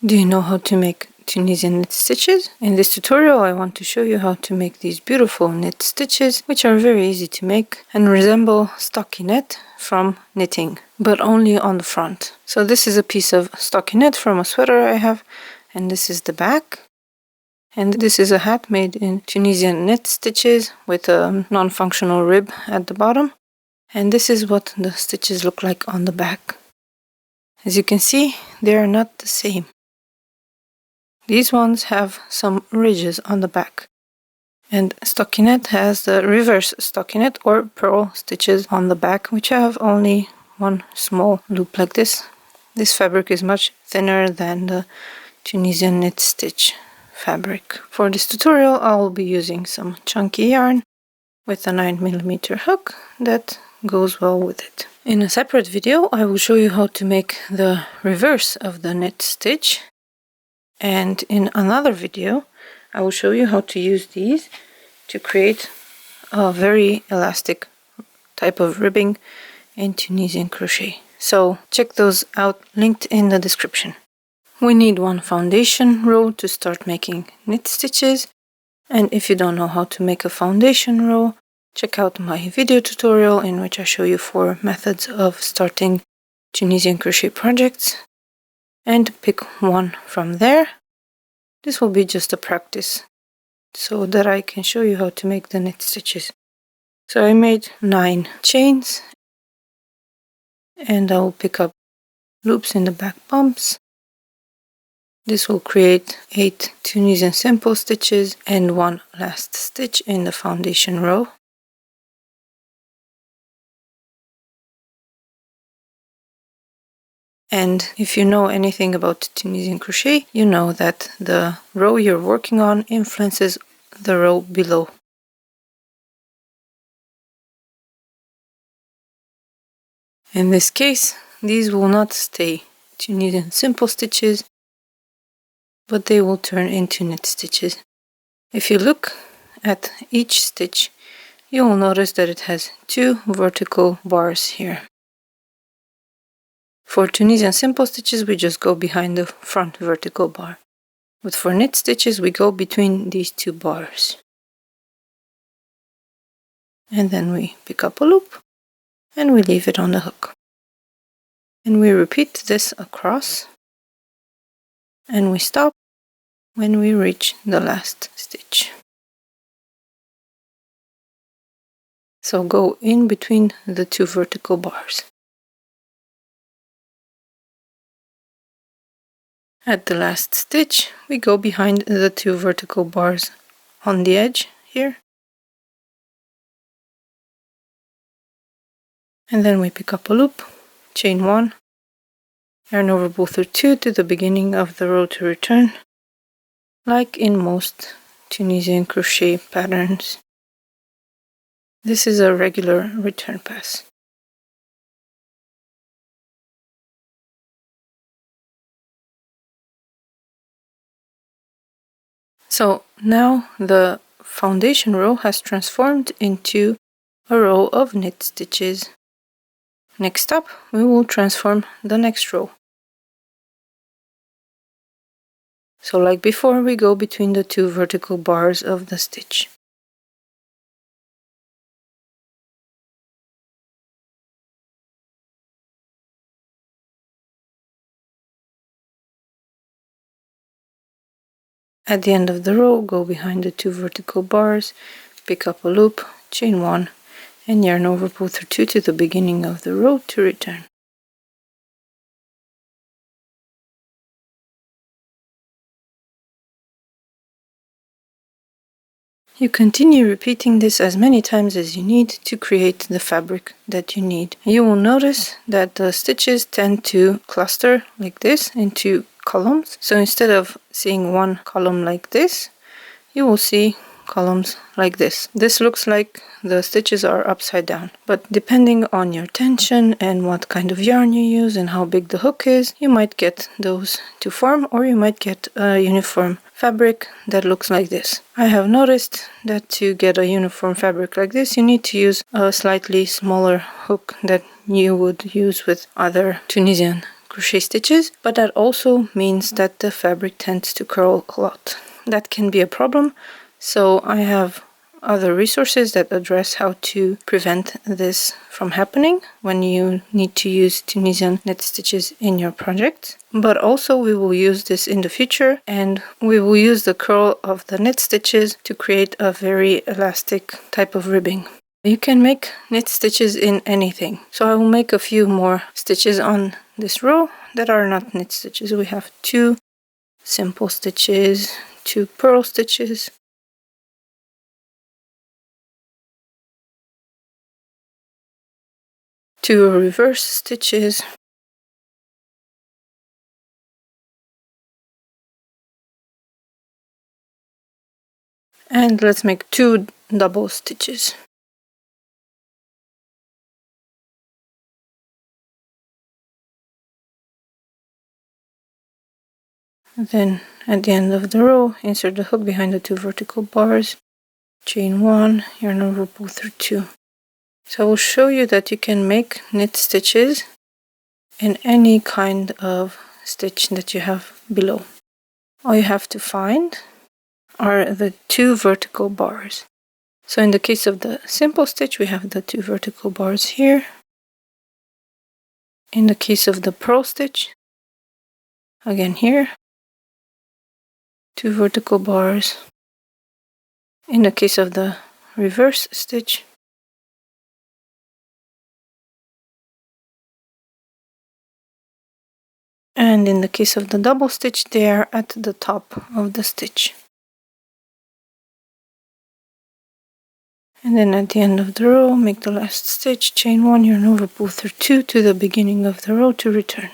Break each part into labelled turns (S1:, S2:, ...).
S1: Do you know how to make Tunisian knit stitches? In this tutorial I want to show you how to make these beautiful knit stitches, which are very easy to make and resemble stockinette from knitting, but only on the front. So this is a piece of stockinette from a sweater I have, and this is the back. And this is a hat made in Tunisian knit stitches with a non-functional rib at the bottom. And this is what the stitches look like on the back. As you can see, they are not the same. These ones have some ridges on the back. And stockinette has the reverse stockinette or purl stitches on the back, which have only one small loop like this. This fabric is much thinner than the Tunisian knit stitch fabric. For this tutorial I will be using some chunky yarn with a 9mm hook that goes well with it. In a separate video I will show you how to make the reverse of the knit stitch, and in another video I will show you how to use these to create a very elastic type of ribbing in Tunisian crochet. So check those out, linked in the description. We need one foundation row to start making knit stitches, and if you don't know how to make a foundation row, check out my video tutorial in which I show you 4 methods of starting Tunisian crochet projects, and pick one from there. This will be just a practice so that I can show you how to make the knit stitches. So I made 9 chains, and I will pick up loops in the back bumps. This will create 8 Tunisian simple stitches and 1 last stitch in the foundation row. And if you know anything about Tunisian crochet, you know that the row you're working on influences the row below. In this case, these will not stay Tunisian simple stitches, but they will turn into knit stitches. If you look at each stitch, you will notice that it has 2 vertical bars here. For Tunisian simple stitches, we just go behind the front vertical bar. But for knit stitches, we go between these 2 bars. And then we pick up a loop and we leave it on the hook. And we repeat this across, and we stop when we reach the last stitch. So go in between the 2 vertical bars. At the last stitch, we go behind the 2 vertical bars on the edge here. And then we pick up a loop, chain 1, yarn over both through 2 to the beginning of the row to return, like in most Tunisian crochet patterns. This is a regular return pass. So now the foundation row has transformed into a row of knit stitches. Next up, we will transform the next row. So like before, we go between the 2 vertical bars of the stitch. At the end of the row, go behind the 2 vertical bars, pick up a loop, chain 1, and yarn over both through 2 to the beginning of the row to return. You continue repeating this as many times as you need to create the fabric that you need. You will notice that the stitches tend to cluster like this into columns. So instead of seeing one column like this, you will see columns like this. This looks like the stitches are upside down, but depending on your tension and what kind of yarn you use and how big the hook is, you might get those to form, or you might get a uniform fabric that looks like this. I have noticed that to get a uniform fabric like this, you need to use a slightly smaller hook that you would use with other Tunisian crochet stitches, but that also means that the fabric tends to curl a lot. That can be a problem, so I have other resources that address how to prevent this from happening when you need to use Tunisian knit stitches in your project. But also we will use this in the future, and we will use the curl of the knit stitches to create a very elastic type of ribbing. You can make knit stitches in anything. So I will make a few more stitches on this row that are not knit stitches. We have 2 simple stitches, 2 purl stitches, 2 reverse stitches, and let's make 2 double stitches. Then at the end of the row, insert the hook behind the 2 vertical bars, chain 1, yarn over, pull through 2. So I will show you that you can make knit stitches in any kind of stitch that you have below. All you have to find are the 2 vertical bars. So in the case of the simple stitch, we have the 2 vertical bars here. In the case of the purl stitch, again here, 2 vertical bars. In the case of the reverse stitch, and in the case of the double stitch, they are at the top of the stitch. And then at the end of the row, make the last stitch, chain 1, yarn over, pull through 2 to the beginning of the row to return.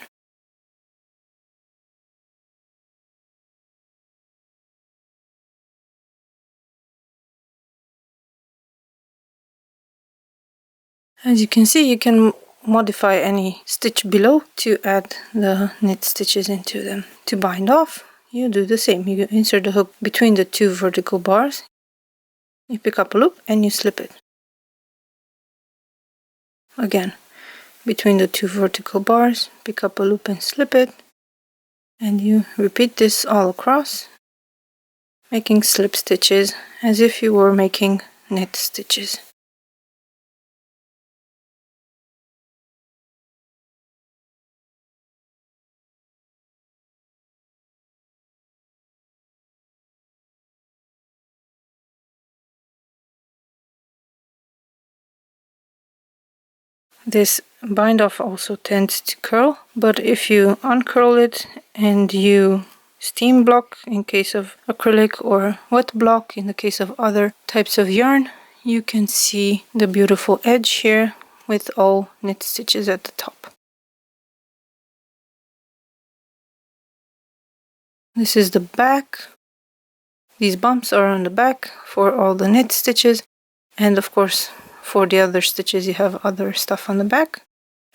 S1: As you can see, you can modify any stitch below to add the knit stitches into them. To bind off, you do the same. You insert the hook between the 2 vertical bars, you pick up a loop and you slip it. Again, between the 2 vertical bars, pick up a loop and slip it, and you repeat this all across, making slip stitches as if you were making knit stitches. This bind off also tends to curl, but if you uncurl it and you steam block in case of acrylic or wet block in the case of other types of yarn, you can see the beautiful edge here with all knit stitches at the top. This is the back. These bumps are on the back for all the knit stitches, and of course for the other stitches you have other stuff on the back.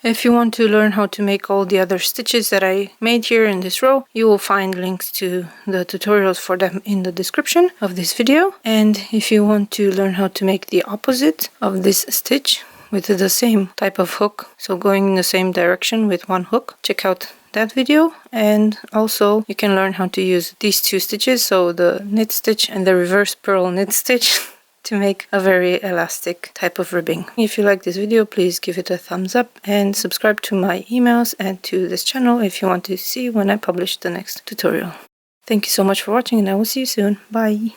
S1: If you want to learn how to make all the other stitches that I made here in this row, you will find links to the tutorials for them in the description of this video. And if you want to learn how to make the opposite of this stitch with the same type of hook, so going in the same direction with one hook, check out that video. And also you can learn how to use these 2 stitches, so the knit stitch and the reverse purl knit stitch, to make a very elastic type of ribbing. If you like this video, please give it a thumbs up and subscribe to my emails and to this channel if you want to see when I publish the next tutorial. Thank you so much for watching, and I will see you soon. Bye!